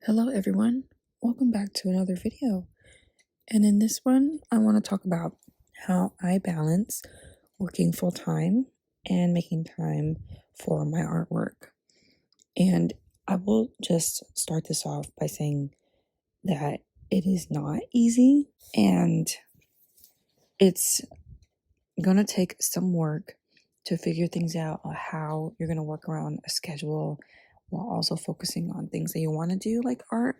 Hello everyone, welcome back to another video. And in this one, I want to talk about how I balance working full-time and making time for my artwork. And I will just start this off by saying that it is not easy and it's gonna take some work to figure things out on how you're gonna work around a schedule while also focusing on things that you want to do like art.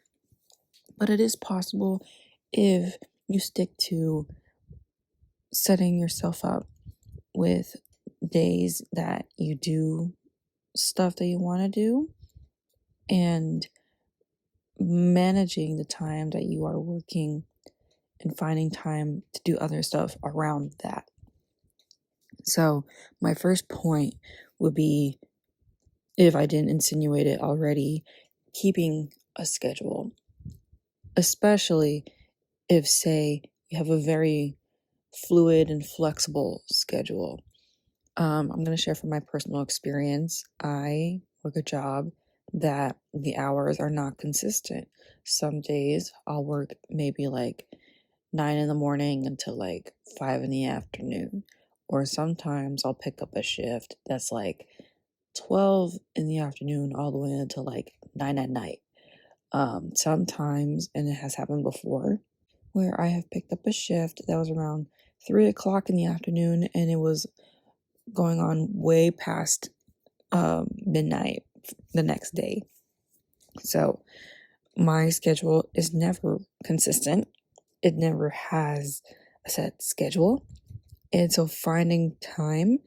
But it is possible if you stick to setting yourself up with days that you do stuff that you want to do and managing the time that you are working and finding time to do other stuff around that. So my first point would be, if I didn't insinuate it already, keeping a schedule, especially if, say, you have a very fluid and flexible schedule. I'm going to share from my personal experience. I work a job that the hours are not consistent. Some days I'll work maybe like 9 in the morning until like 5 in the afternoon. Or sometimes I'll pick up a shift that's like 12 in the afternoon all the way until like 9 at night. Sometimes, and it has happened before, where I have picked up a shift that was around 3 o'clock in the afternoon and it was going on way past midnight the next day. So my schedule is never consistent. It never has a set schedule. And so finding time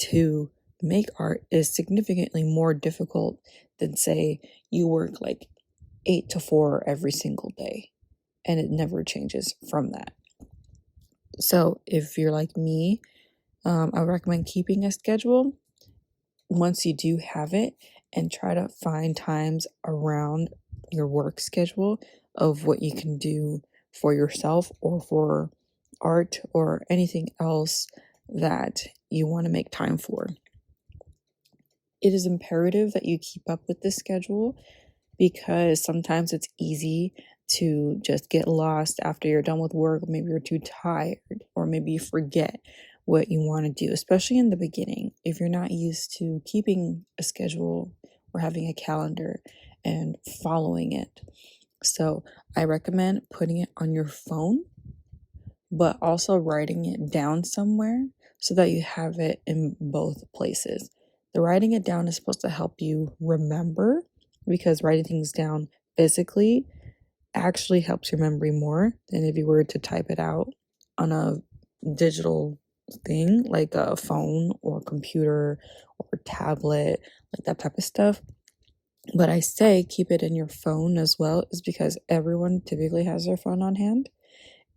to make art is significantly more difficult than, say, you work like 8 to 4 every single day. And it never changes from that. So if you're like me, I recommend keeping a schedule once you do have it, and try to find times around your work schedule of what you can do for yourself or for art or anything else that you want to make time for. It is imperative that you keep up with this schedule because sometimes it's easy to just get lost after you're done with work. Maybe you're too tired, or maybe you forget what you want to do, especially in the beginning. If you're not used to keeping a schedule or having a calendar and following it. So I recommend putting it on your phone, but also writing it down somewhere so that you have it in both places. The writing it down is supposed to help you remember, because writing things down physically actually helps your memory more than if you were to type it out on a digital thing like a phone or computer or tablet, like that type of stuff. But I say keep it in your phone as well, is because everyone typically has their phone on hand.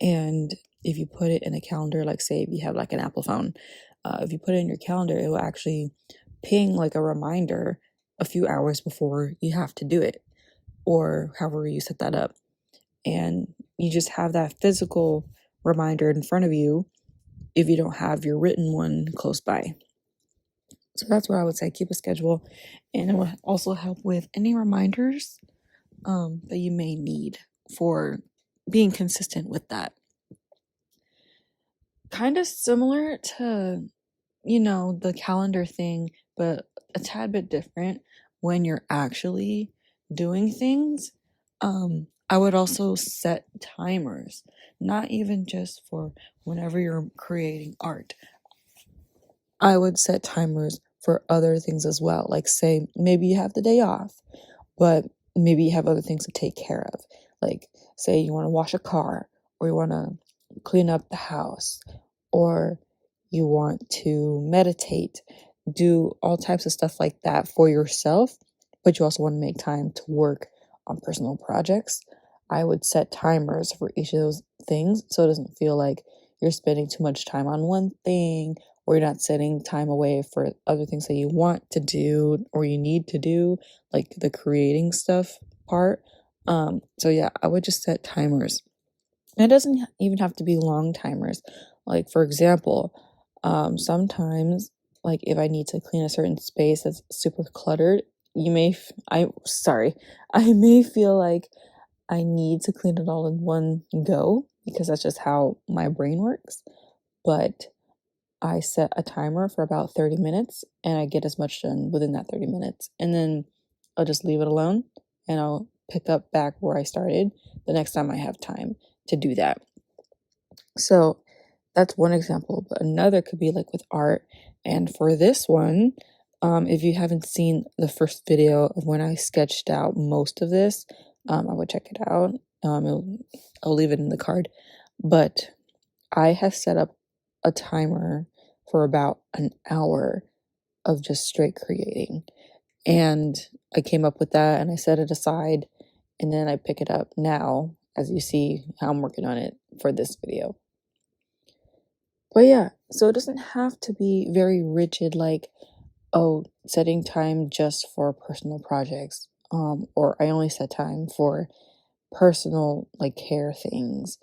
And if you put it in a calendar, like say if you have like an Apple phone, if you put it in your calendar, it will actually ping like a reminder a few hours before you have to do it, or however you set that up. And you just have that physical reminder in front of you if you don't have your written one close by. So that's what I would say, keep a schedule. And it will also help with any reminders that you may need for being consistent with that. Kind of similar to, the calendar thing, but a tad bit different when you're actually doing things. I would also set timers, not even just for whenever you're creating art. I would set timers for other things as well. Like say, maybe you have the day off, but maybe you have other things to take care of. Like say you want to wash a car, or you want to clean up the house, or you want to meditate, do all types of stuff like that for yourself, but you also want to make time to work on personal projects. I would set timers for each of those things so it doesn't feel like you're spending too much time on one thing, or you're not setting time away for other things that you want to do or you need to do, like the creating stuff part. So yeah, I would just set timers. And it doesn't even have to be long timers. Like for example, sometimes like if I need to clean a certain space that's super cluttered, I may feel like I need to clean it all in one go because that's just how my brain works. But I set a timer for about 30 minutes and I get as much done within that 30 minutes. And then I'll just leave it alone and I'll pick up back where I started the next time I have time to do that. So that's one example, but another could be like with art. And for this one, if you haven't seen the first video of when I sketched out most of this, I would check it out. I'll leave it in the card. But I have set up a timer for about an hour of just straight creating. And I came up with that and I set it aside and then I pick it up now as you see how I'm working on it for this video. But yeah, so it doesn't have to be very rigid like, oh, setting time just for personal projects. Or I only set time for personal like care things.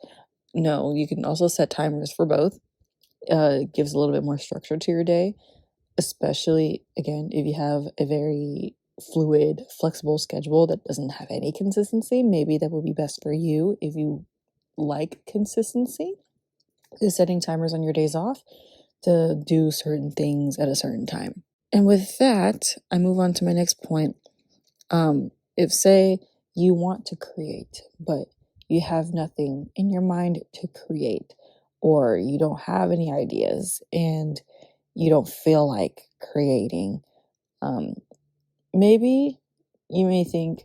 No, you can also set timers for both. It gives a little bit more structure to your day, especially again if you have a very fluid, flexible schedule that doesn't have any consistency. Maybe that would be best for you if you like consistency, is setting timers on your days off to do certain things at a certain time. And with that, I move on to my next point. If say you want to create, but you have nothing in your mind to create, or you don't have any ideas and you don't feel like creating, maybe you may think,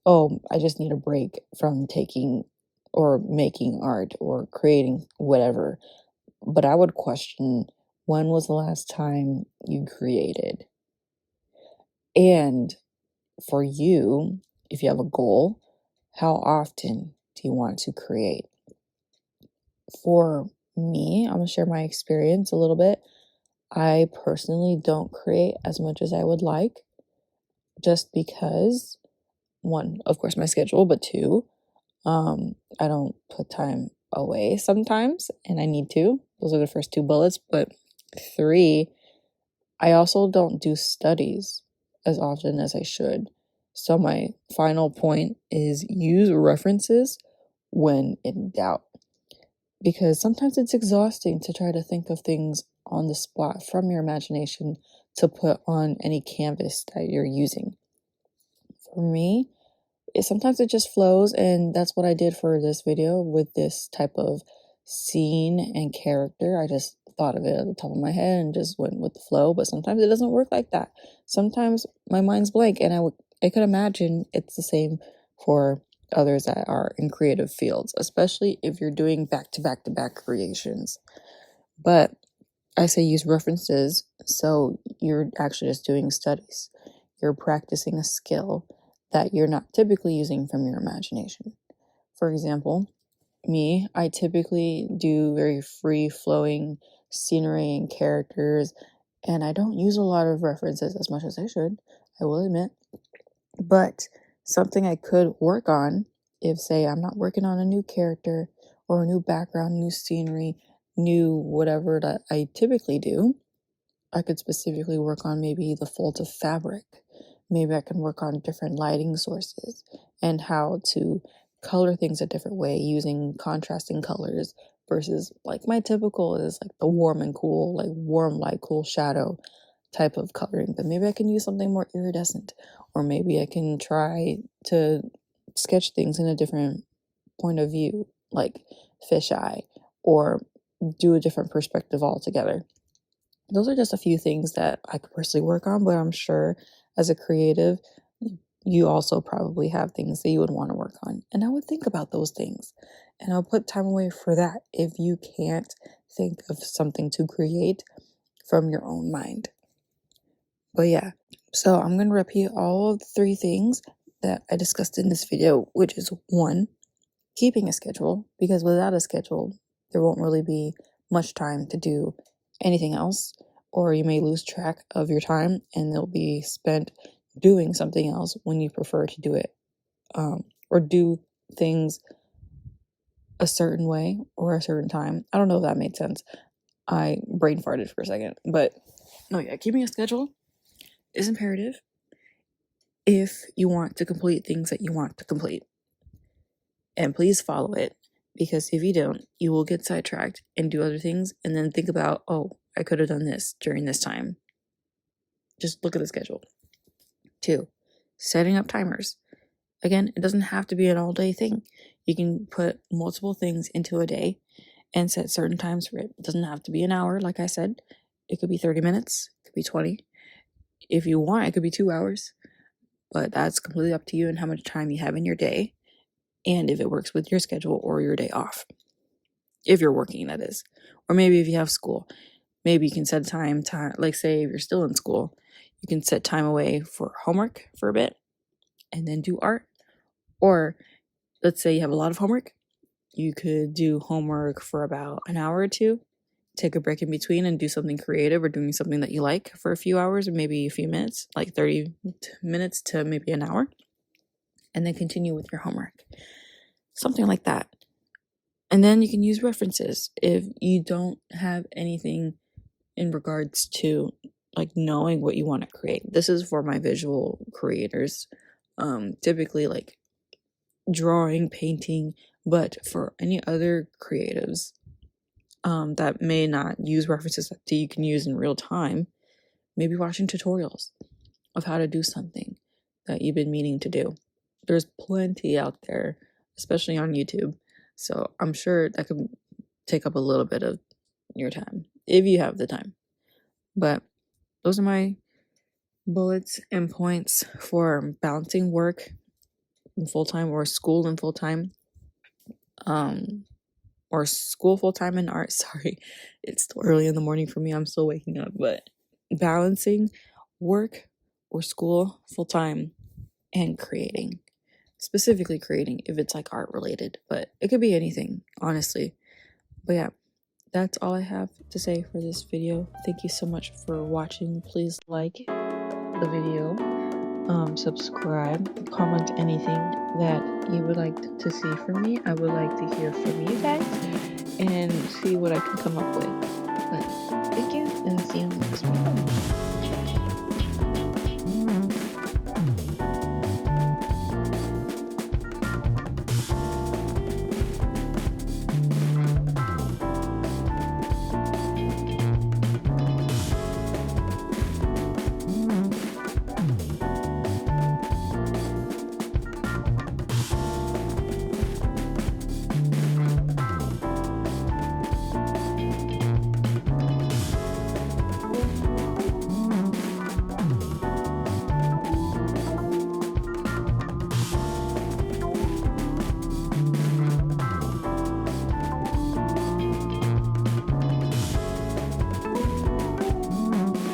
oh, I just need a break from taking or making art or creating whatever. But I would question, when was the last time you created? And for you, if you have a goal, how often do you want to create? For me, I'm going to share my experience a little bit. I personally don't create as much as I would like, just because, one, of course, my schedule, but two, I don't put time away sometimes, and I need to. Those are the first two bullets. But three, I also don't do studies as often as I should. So my final point is use references when in doubt. Because sometimes it's exhausting to try to think of things on the spot from your imagination to put on any canvas that you're using. For me, sometimes it just flows, and that's what I did for this video with this type of scene and character. I just thought of it at the top of my head and just went with the flow, but sometimes it doesn't work like that. Sometimes my mind's blank, and I could imagine it's the same for others that are in creative fields, especially if you're doing back-to-back-to-back creations. But I say use references, so you're actually just doing studies. You're practicing a skill that you're not typically using from your imagination. For example, me, I typically do very free-flowing scenery and characters, and I don't use a lot of references as much as I should, I will admit. But something I could work on, if say I'm not working on a new character or a new background, new scenery, new whatever that I typically do, I could specifically work on maybe the folds of fabric. Maybe I can work on different lighting sources and how to color things a different way using contrasting colors versus like my typical is like the warm and cool, like warm light, cool shadow type of coloring. But maybe I can use something more iridescent, or maybe I can try to sketch things in a different point of view, like fisheye, or do a different perspective altogether. Those are just a few things that I could personally work on, but I'm sure as a creative, you also probably have things that you would want to work on. And I would think about those things and I'll put time away for that if you can't think of something to create from your own mind. But yeah, so I'm going to repeat all of the three things that I discussed in this video, which is one, keeping a schedule, because without a schedule, there won't really be much time to do anything else, or you may lose track of your time and they'll be spent doing something else when you prefer to do it, or do things a certain way or a certain time. I don't know if that made sense. I brain farted for a second, but no, yeah, keeping a schedule is imperative. if you want to complete things that you want to complete. And please follow it, because if you don't, you will get sidetracked and do other things and then think about, oh, I could have done this during this time. Just look at the schedule. 2, setting up timers. Again, it doesn't have to be an all-day thing. You can put multiple things into a day and set certain times for it. It doesn't have to be an hour, like I said. It could be 30 minutes. It could be 20. If you want, it could be 2 hours. But that's completely up to you and how much time you have in your day, and if it works with your schedule or your day off. If you're working, that is. Or maybe if you have school, maybe you can set time, like say if you're still in school, you can set time away for homework for a bit and then do art. Or let's say you have a lot of homework, you could do homework for about an hour or two, take a break in between and do something creative or doing something that you like for a few hours or maybe a few minutes, like 30 minutes to maybe an hour, and then continue with your homework. Something like that. And then you can use references if you don't have anything in regards to like knowing what you want to create. This is for my visual creators, typically like drawing, painting, but for any other creatives that may not use references that you can use in real time, maybe watching tutorials of how to do something that you've been meaning to do. There's plenty out there, especially on YouTube. So I'm sure that could take up a little bit of your time if you have the time. But those are my bullets and points for balancing work and full-time or school and full-time. Or school full-time and art. Sorry, it's still early in the morning for me. I'm still waking up. But balancing work or school full-time and creating. Specifically creating if it's like art related, but it could be anything, honestly. But yeah, that's all I have to say for this video. Thank you so much for watching. Please like the video, subscribe, comment anything that you would like to see from me. I would like to hear from you guys and see what I can come up with. But thank you, and see you in the next one.